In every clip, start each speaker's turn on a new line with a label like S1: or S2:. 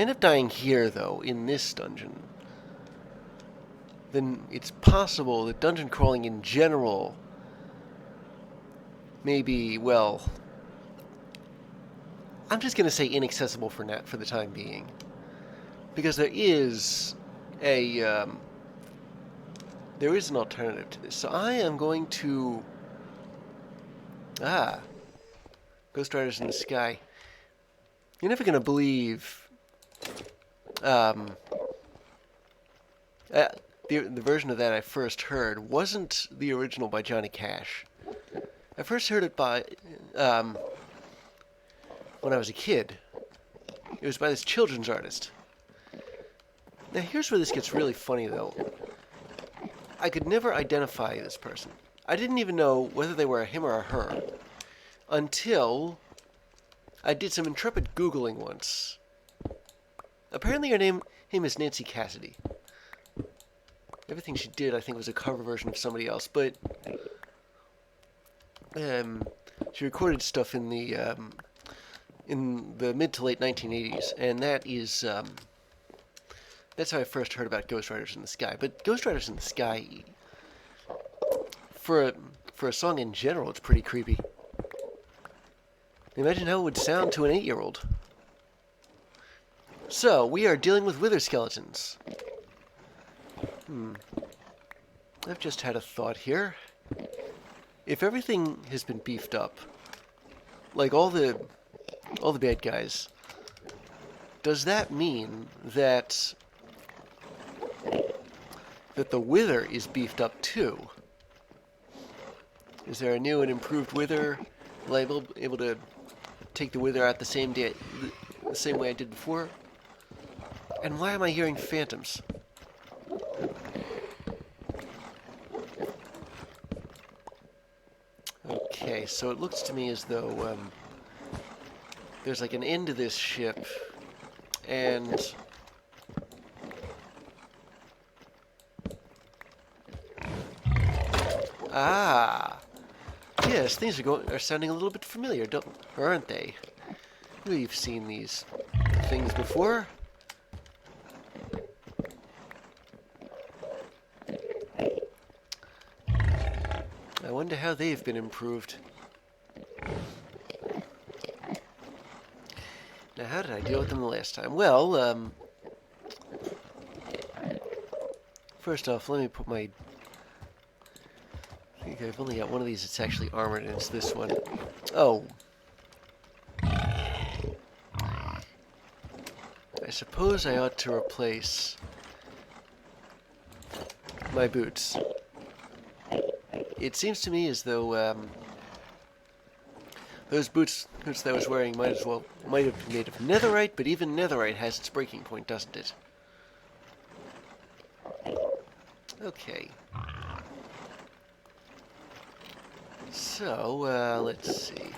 S1: end up dying here, though, in this dungeon, then it's possible that dungeon crawling in general may be, well, I'm just going to say inaccessible for the time being. Because there is an alternative to this. So I am going to... Ghost Riders in the Sky. You're never going to believe... the version of that I first heard wasn't the original by Johnny Cash. I first heard it by... when I was a kid. It was by this children's artist. Now here's where this gets really funny, though. I could never identify this person. I didn't even know whether they were a him or a her until I did some intrepid Googling once. Apparently her name is Nancy Cassidy. Everything she did, I think, was a cover version of somebody else, but she recorded stuff in the mid to late 1980s, and that's how I first heard about Ghost Riders in the Sky. But Ghost Riders in the Sky, for a song in general, it's pretty creepy. Imagine how it would sound to an 8-year-old. So, we are dealing with wither skeletons. I've just had a thought here. If everything has been beefed up, like all the bad guys, does that mean that the wither is beefed up too? Is there a new and improved wither? Am I able to take the wither out the same way I did before? And why am I hearing phantoms? Okay, so it looks to me as though there's like an end to this ship, and yes, things are sounding a little bit familiar, aren't they? We've seen these things before. I wonder how they've been improved. Now, how did I deal with them the last time? Well, first off, let me put my... I think I've only got one of these that's actually armored, and it's this one. Oh. I suppose I ought to replace my boots. It seems to me as though those boots that I was wearing might have been made of netherite, but even netherite has its breaking point, doesn't it? Okay. So, let's see.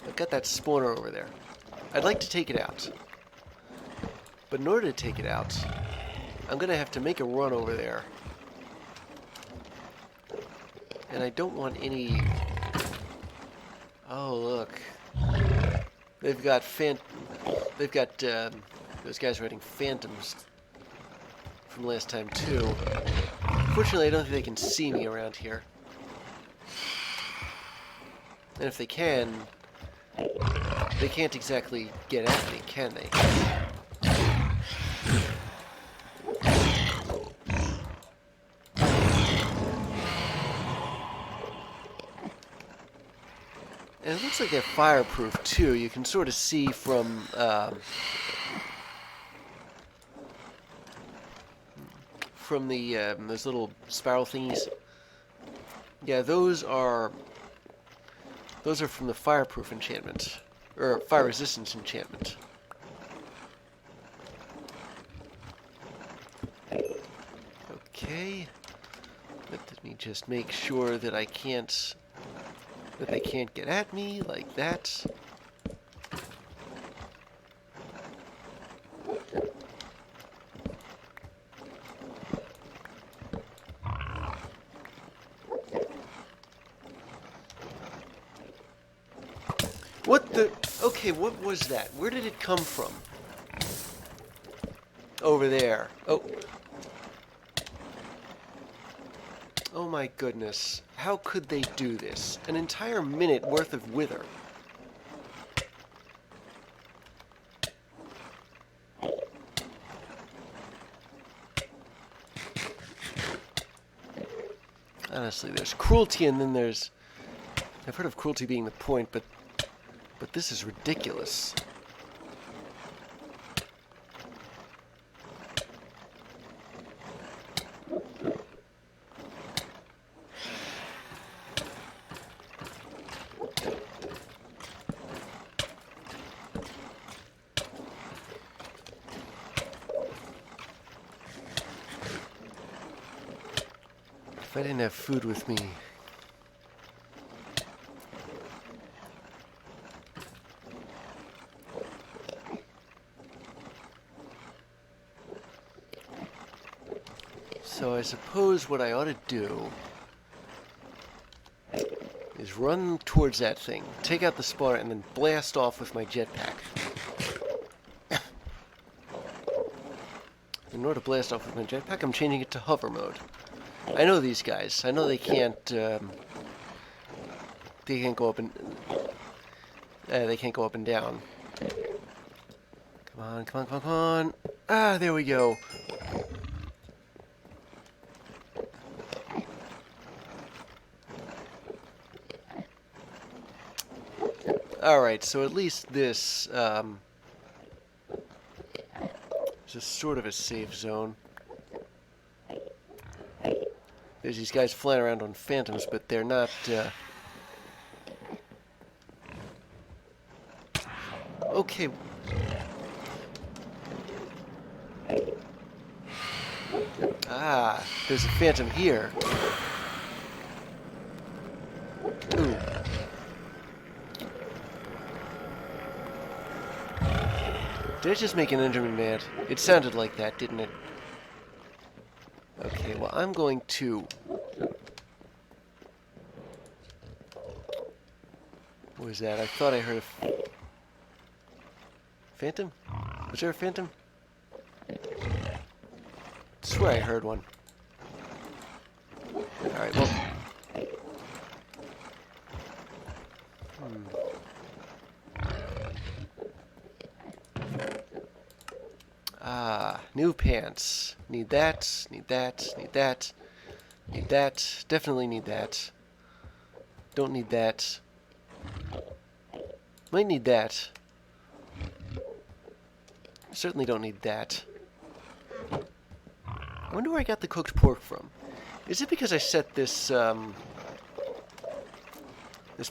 S1: I've got that spawner over there. I'd like to take it out. But in order to take it out, I'm going to have to make a run over there. And I don't want any... Oh, look. They've got those guys writing phantoms from last time, too. Fortunately, I don't think they can see me around here. And if they can, they can't exactly get at me, can they? And it looks like they're fireproof, too. You can sort of see from the those little spiral thingies. Yeah, those are from the fireproof enchantment, or fire resistance enchantment. Okay, let me just make sure that they can't get at me like that. What the... Okay, what was that? Where did it come from? Over there. Oh. Oh my goodness. How could they do this? An entire minute worth of wither. Honestly, there's cruelty and then there's... I've heard of cruelty being the point, but this is ridiculous. If I didn't have food with me... So I suppose what I ought to do is run towards that thing, take out the spawner, and then blast off with my jetpack. In order to blast off with my jetpack, I'm changing it to hover mode. I know these guys. I know they can't go up and they can't go up and down. Come on, come on, come on, come on! Ah, there we go. Alright, so at least this is a sort of a safe zone. There's these guys flying around on phantoms, but they're not... Okay. Ah, there's a phantom here. Ooh. Did I just make an Enderman mad? It sounded like that, didn't it? Okay, well, I'm going to... What was that? I thought I heard a... Phantom? Was there a phantom? I swear I heard one. Alright, well... Ah, new pants. Need that, need that, need that, need that. Definitely need that. Don't need that. Might need that. Certainly don't need that. I wonder where I got the cooked pork from. Is it because I set this, this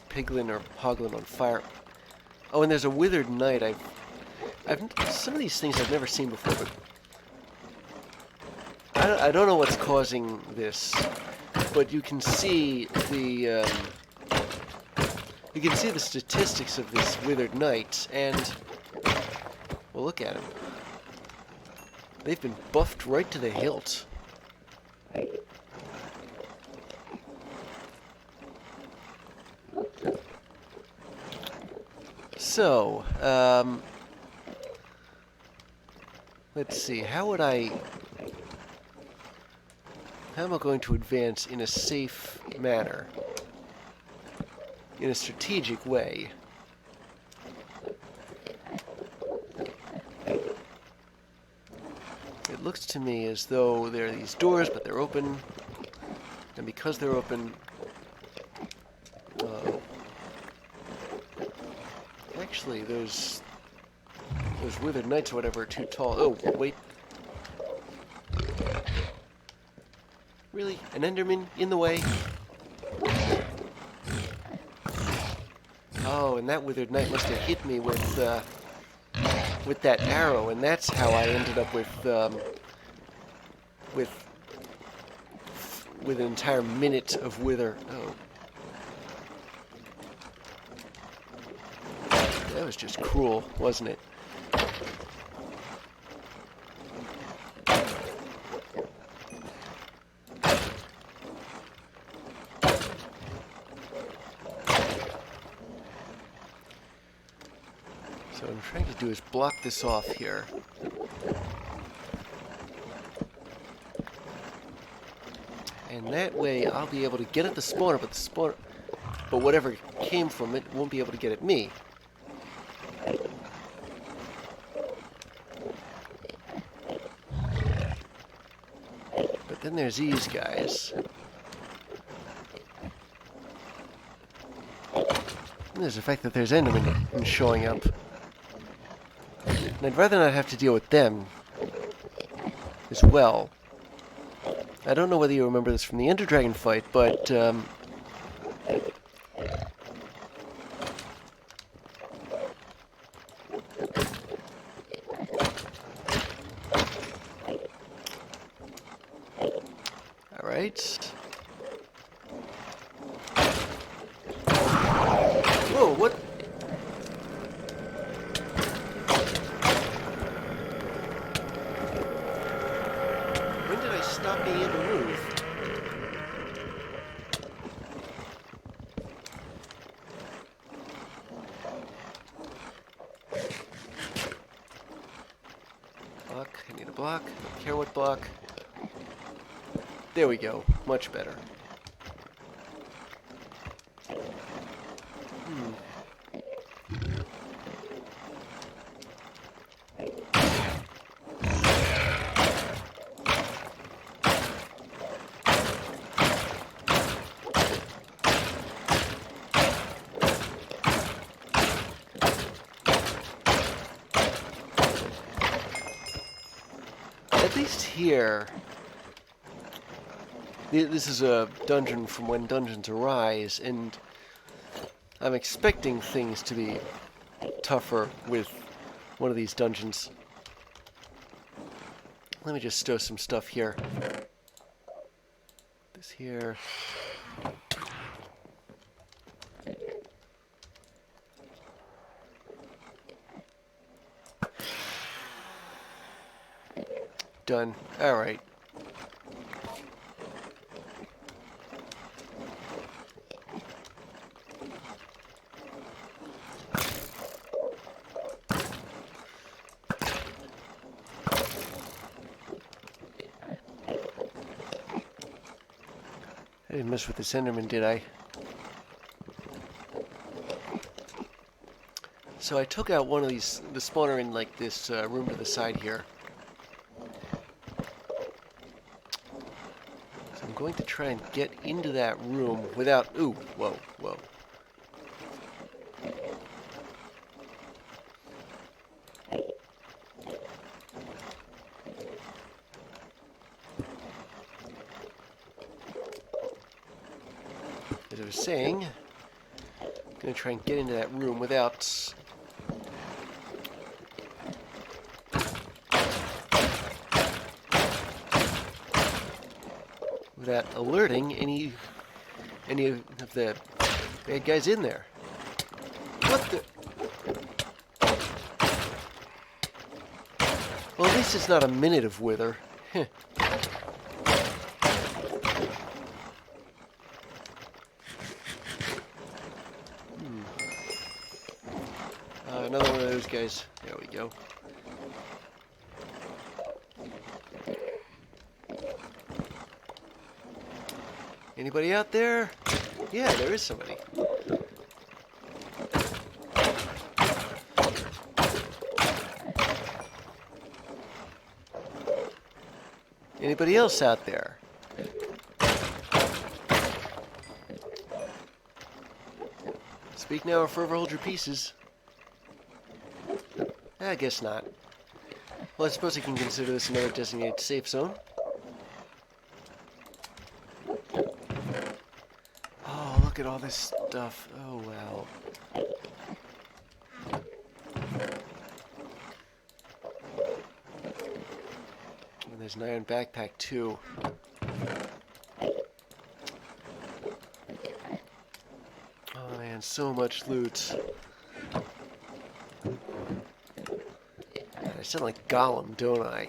S1: piglin or hoglin on fire? Oh, and there's a withered knight. Some of these things I've never seen before, but I don't know what's causing this, but you can see the statistics of this withered knight, and well, look at them. They've been buffed right to the hilt. So, let's see, how am I going to advance in a safe manner? In a strategic way? It looks to me as though there are these doors, but they're open. And because they're open... actually, those withered knights or whatever are too tall. Oh, wait. Really? An Enderman in the way? Oh, and that withered knight must have hit me with that arrow, and that's how I ended up with an entire minute of wither. Oh. That was just cruel, wasn't it? to do is block this off here. And that way I'll be able to get at the spawner, but whatever came from it won't be able to get at me. But then there's these guys. And there's the fact that there's Endermen showing up. And I'd rather not have to deal with them as well. I don't know whether you remember this from the Ender Dragon fight, but alright. Whoa, what? When did I stop being able to move? Block, I need a block. Don't care what block. There we go. Much better. At least here, this is a dungeon from when dungeons arise, and I'm expecting things to be tougher with one of these dungeons. Let me just stow some stuff here. This here. Done. All right. I didn't mess with this Enderman, did I? So I took out one of these, the spawner in like this room to the side here. So I'm going to try and get into that room without, ooh, whoa, whoa. As I was saying, I'm going to try and get into that room without alerting any of the bad guys in there. What the? Well, at least it's not a minute of wither. Heh. Another one of those guys. There we go. Anybody out there? Yeah, there is somebody. Anybody else out there? Speak now or forever hold your pieces. I guess not. Well, I suppose I can consider this another designated safe zone. Oh, look at all this stuff. Oh, wow. And there's an iron backpack, too. Oh, man, so much loot. I sound like Gollum, don't I?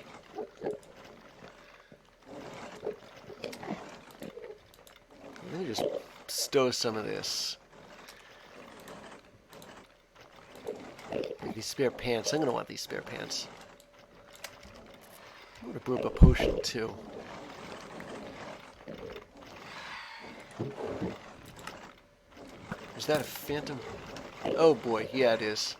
S1: Let me just stow some of this. These spare pants. I'm gonna want these spare pants. I'm gonna brew up a potion too. Is that a phantom? Oh boy, yeah it is.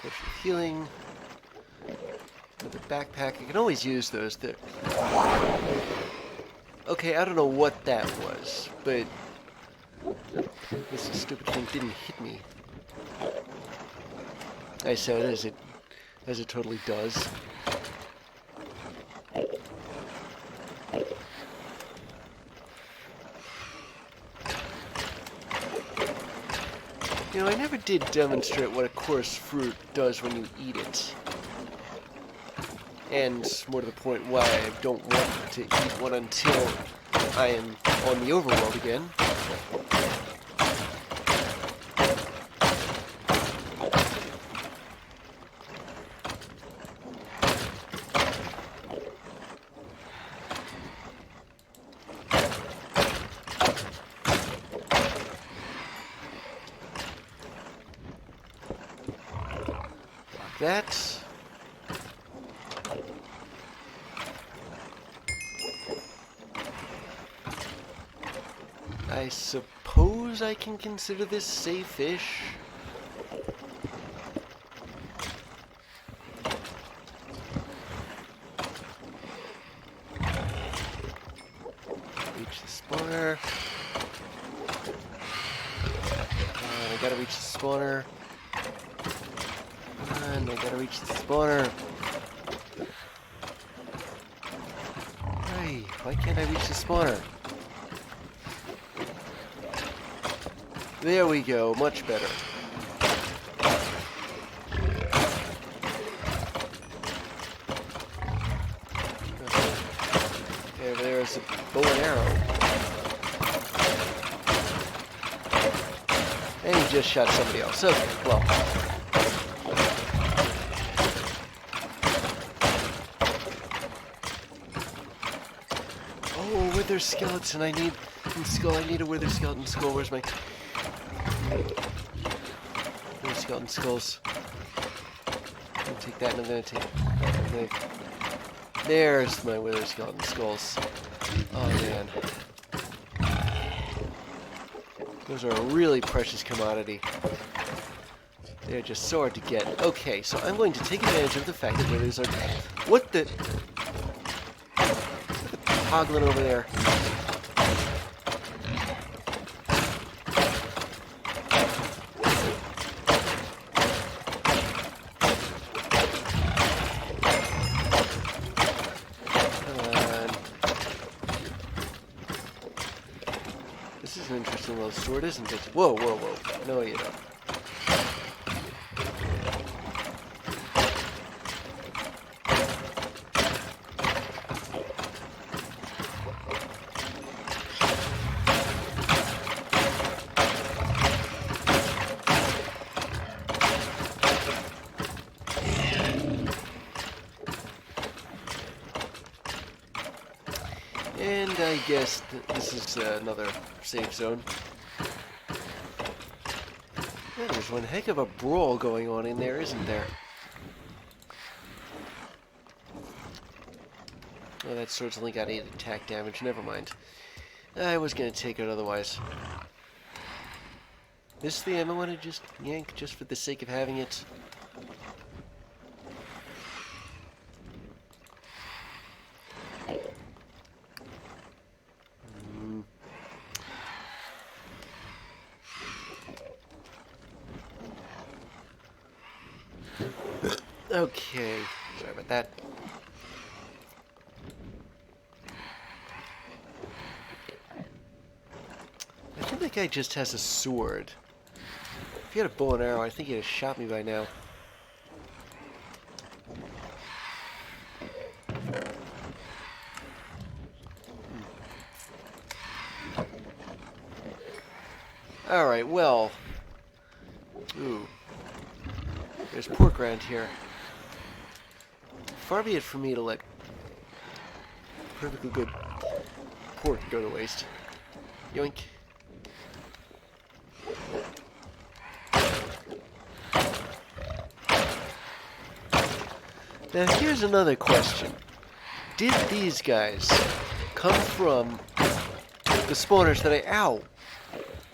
S1: Potion of healing. Another backpack. I can always use those. Okay, I don't know what that was, but this stupid thing didn't hit me. I said as it totally does. You know, I never did demonstrate what a coarse fruit does when you eat it. And more to the point, why I don't want to eat one until I am on the overworld again. That. I suppose I can consider this safe-ish. Reach the spawner. I gotta reach the spawner. And I gotta reach the spawner. Hey, why can't I reach the spawner? There we go, much better. Okay, there's a bow and arrow. And he just shot somebody else. Okay, well. Oh, wither skeleton, I need a wither skeleton skull. Where's my... Wither skeleton skulls. I'm gonna take that and I'm gonna take... There's my wither skeleton skulls. Oh man. Those are a really precious commodity. They're just so hard to get. Okay, so I'm going to take advantage of the fact that withers are... What the... Hoggling over there. This is an interesting little sword, isn't it? Whoa, whoa, whoa. No, you don't. And I guess this is another safe zone. Yeah, there's one heck of a brawl going on in there, isn't there? Oh, that sword's only got 8 attack damage. Never mind. I was gonna take it otherwise. This is the ammo I want to just yank just for the sake of having it. Okay, sorry about that. I think that guy just has a sword. If he had a bow and arrow, I think he'd have shot me by now. Alright, well, Ooh. There's pork around here. Far be it from me to let perfectly good pork go to waste. Yoink. Now here's another question. Did these guys come from the spawners that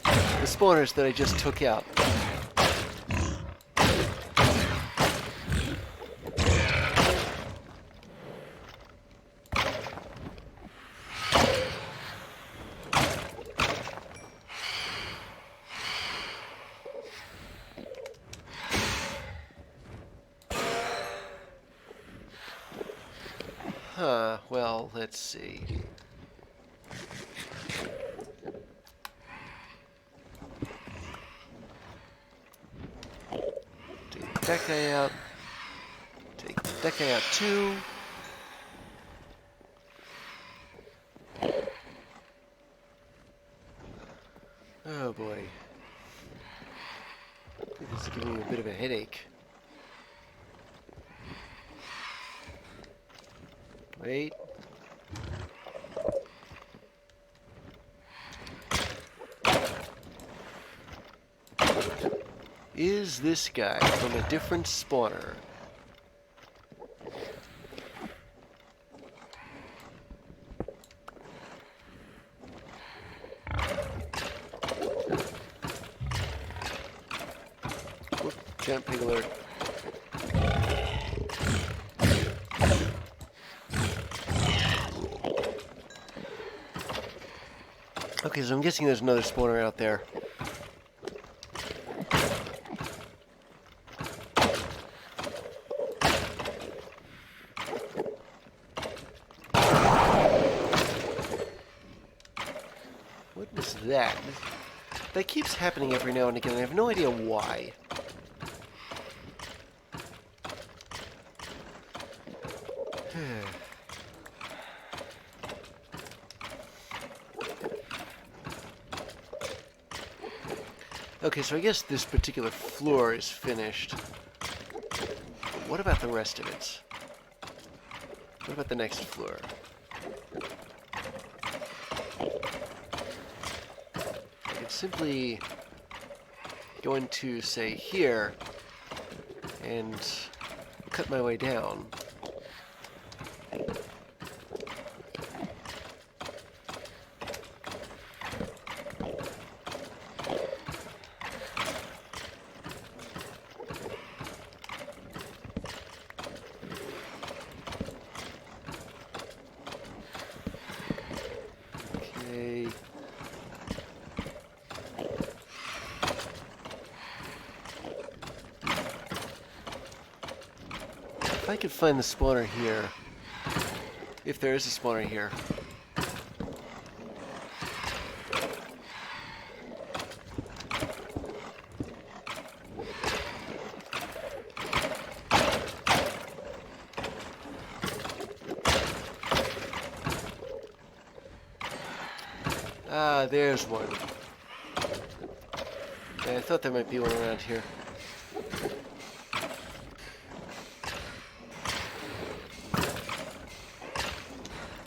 S1: the spawners that I just took out? Huh, well, let's see. Take that guy out. Take that guy out too. Oh boy. I think this is giving me a bit of a headache. Wait. Is this guy from a different spawner? Whoop, giant pig alert. Okay, so I'm guessing there's another spawner out there. What was that? That keeps happening every now and again. I have no idea why. Okay, so I guess this particular floor is finished. But what about the rest of it? What about the next floor? I could simply go into, say, here, and cut my way down. If I could find the spawner here, if there is a spawner here. Ah, there's one. Yeah, I thought there might be one around here.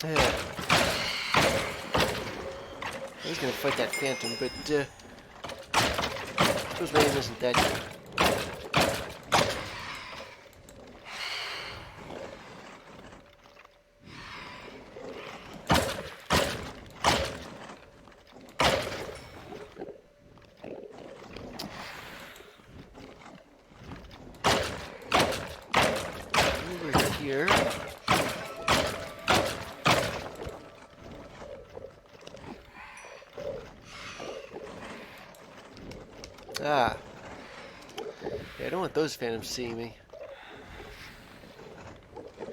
S1: Yeah. I was gonna fight that phantom, but I suppose my aim isn't that good. Over here. Ah. Yeah, I don't want those phantoms seeing me. I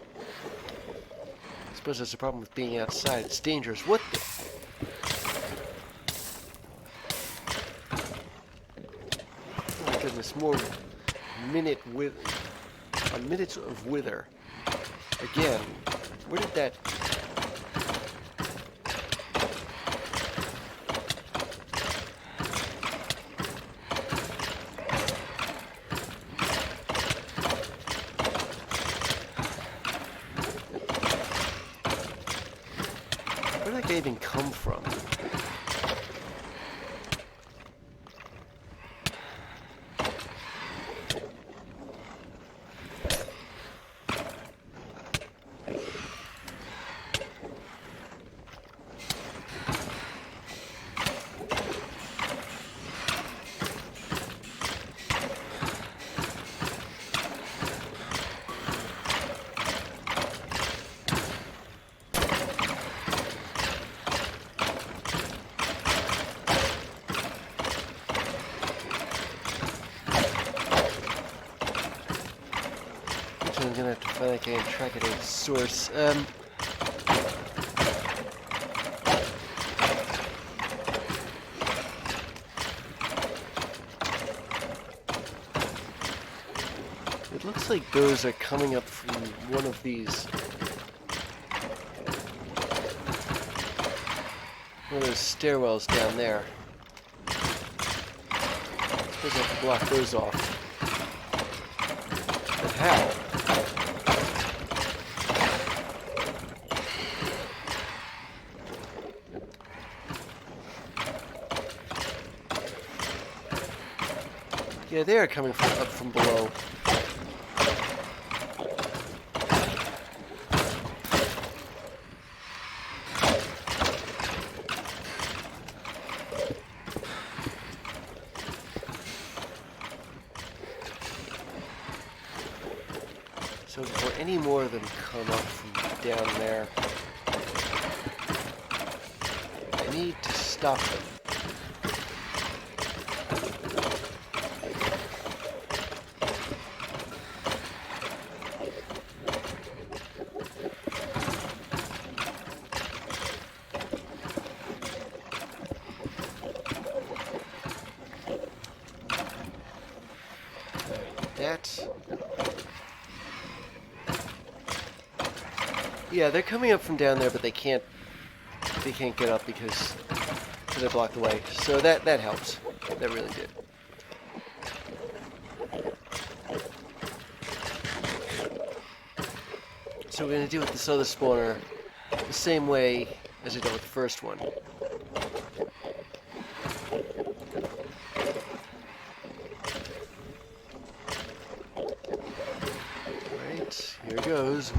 S1: suppose that's the problem with being outside. It's dangerous. What the... Oh my goodness, more minutes of wither. Again. Where did that... think they even come from? I'm gonna have to find that guy and track it at its source. It looks like those are coming up from one of these. One of those stairwells down there. I suppose I have to block those off. But how? Yeah, they are coming from up from below. So before any more of them come up from down there, I need to stop them. Yeah, they're coming up from down there, but they can't get up because I blocked the way. So that helps. That really did. So we're gonna deal with this other spawner the same way as I did with the first one. Alright, here it goes.